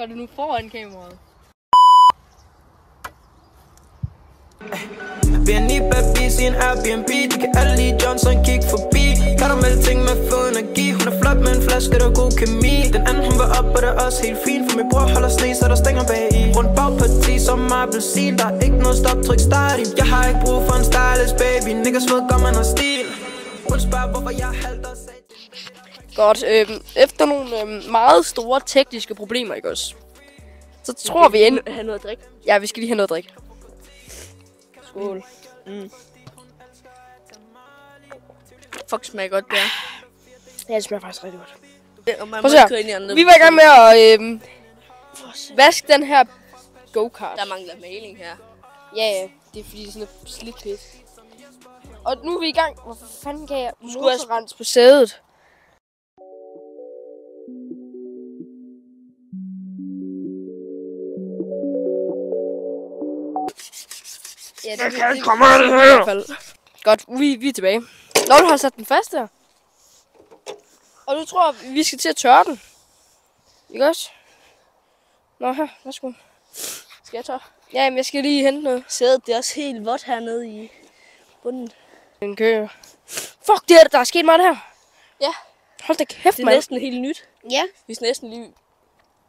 gør det nu foran kameraet. BNI baby sin Airbnb. De kan alle lide Johnson, kig forbi. Karamel ting med fed energi. Hun er flot med en flaske, der er god kemi. Den anden hun var op, og det er også helt fint. For min bror holder sne, så der stænger bag i. Rundt bagparti som appelsin. Der er ikke noget stop, tryk start i. Jeg har ikke brug for en stylist baby. Niggas ved godt, man har stil. Hun spørger, hvorfor jeg halter sag. Godt, efter nogle meget store tekniske problemer, ikke også? Så tror vi endnu... Have noget at drikke? Ja, vi skal lige have noget at drikke. Skål. Fuck, smager godt der. Ja, det smager faktisk rigtig godt. Prøv at se. Vi var i gang med at vaske den her go-kart. Der mangler maling her. Ja, det er fordi det er sådan et slidt pis. Og nu er vi i gang. Hvorfor fanden kan jeg motorrens på sædet? Ja, det kan ikke komme af det her. I hvert fald. Godt, vi er tilbage. Når du har sat den fast der. Og nu tror jeg, vi skal til at tørre den. Ikke også? Nå, her, værsgo. Skal jeg tørre? Ja, men jeg skal lige hente noget. Sædet, det er også helt vådt hernede i bunden. Den kører. Fuck, der er sket meget her. Ja. Hold da kæft, det er mand. næsten helt nyt. Ja. Hvis næsten lige...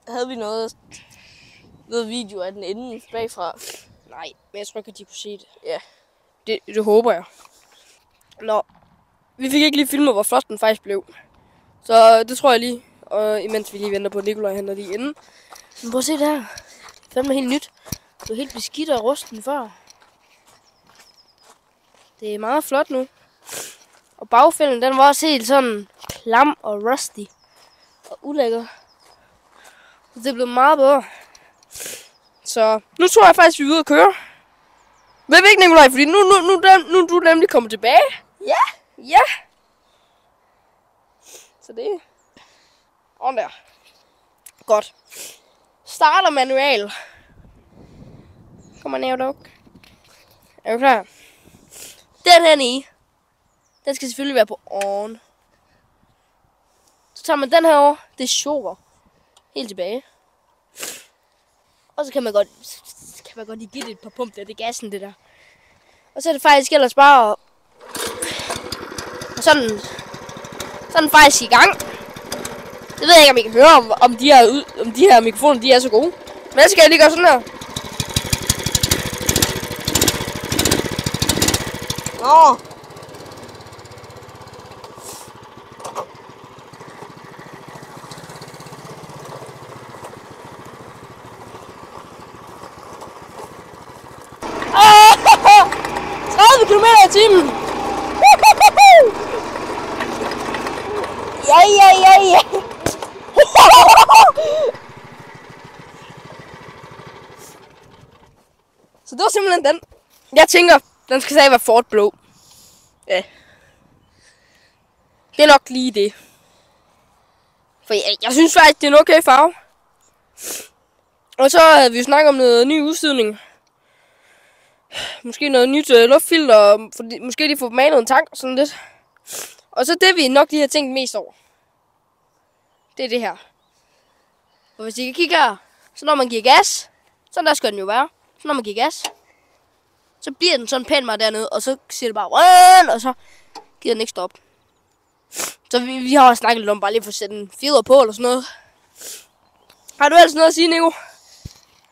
Havde vi noget video af den inden bagfra. Nej, men jeg tror ikke, at de kunne se det. Ja. Det håber jeg. Nå, vi fik ikke lige filmet, hvor flot den faktisk blev. Så det tror jeg lige. Og imens vi lige venter på, at Nikolaj henter lige inden. Men prøv at se det her. Det er fandme helt nyt. Det er helt beskidt og rusten før. Det er meget flot nu. Og bagfælden, den var også helt sådan klam og rusty. Og ulækker. Så det er blevet meget bedre. Så nu tror jeg faktisk, vi er ude at køre. Ved vi ikke, Nikolaj? Fordi nu er du nemlig kommet tilbage. Ja. Ja. Så det er... Og der. Godt. Starter manual. Kom on, dog. Er du klar? Den her i. Den skal selvfølgelig være på on. Så tager man den her over. Det er sugar. Helt tilbage. Og så kan man godt lige give det et par pump der. Det er gassen, det der. Og så er det faktisk ellers bare... Og sådan faktisk i gang. Det ved jeg ikke, om I kan høre, om de her mikrofoner, de er så gode. Men så skal jeg lige gøre sådan her. Nå. Ah, 30 km/t. Ja. Så det var simpelthen den. Jeg tænker, den skal sige være Ford blå. Ja. Det er nok lige det. For jeg synes faktisk, det er en okay farve. Og så havde vi jo snakket om noget ny udstødning. Måske noget nyt luftfilter. Fordi, måske lige få malet en tank og sådan lidt. Og så det vi nok lige har tænkt mest over. Det er det her. Og hvis I kan kigge her. Så når man giver gas. Så der skal den jo være. Så når man giver gas. Så bliver den sådan pænt meget dernede. Og så siger det bare røn. Og så giver den ikke stop. Så vi har også snakket lidt om bare lige at få sætte en fjeder på eller sådan noget. Har du ellers noget at sige, Nico?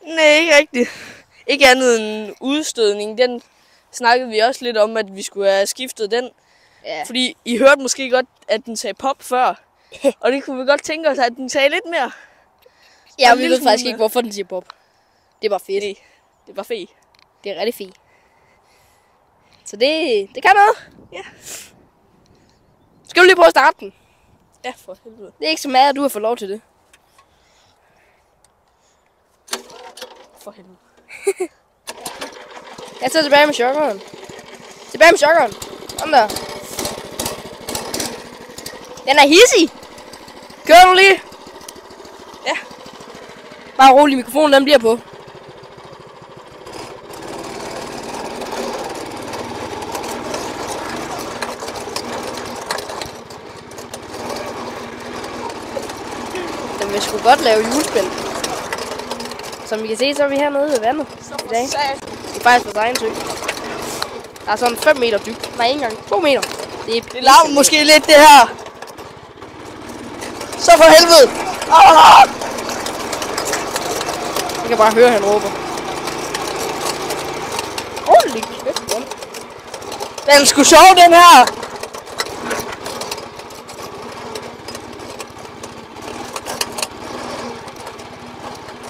Nej, ikke rigtigt. Ikke andet end udstødning. Den snakkede vi også lidt om, at vi skulle have skiftet den. Ja. Fordi I hørte måske godt, at den sagde pop før. Og det kunne vi godt tænke os, at den sagde lidt mere. Ja, vi ved faktisk ikke, hvorfor den siger pop. Det var fedt. Nej, det var fedt. Det er rigtig fint. Så det kan noget. Ja. Skal du lige prøve at starte den? Ja, for helvede. Det er ikke så meget, at du har fået lov til det. For helvede. Jeg tager tilbage med chokkeren. Tilbage med chokkeren. Sådan der. Den er hissig. Kør du lige? Ja. Bare rolig, mikrofonen den bliver på. Den vil sgu godt lave hjulspænd. som I kan se, så er vi hernede ved vandet i dag. Det er faktisk vores egen sø. Der er sådan 5 meter dybt. Nej, ikke engang 2 meter. Det larmer måske lidt, det her. Så for helvede! Jeg kan bare høre, han råber. Holy kæft, mand. Den er sgu sjov, den her.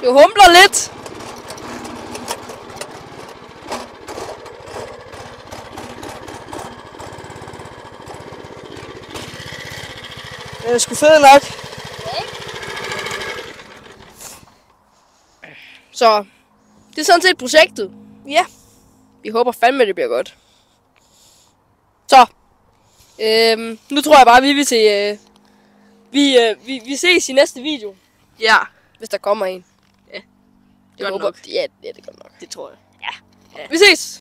Det humpler lidt. Den er sgu fed nok. Så det er sådan set projektet. Ja. Vi håber fandme, det bliver godt. Så. Nu tror jeg bare, vi vil se... Vi ses i næste video. Ja. Hvis der kommer en. Ja. Det håber, nok. Ja, det er godt nok. Det tror jeg. Vi ses!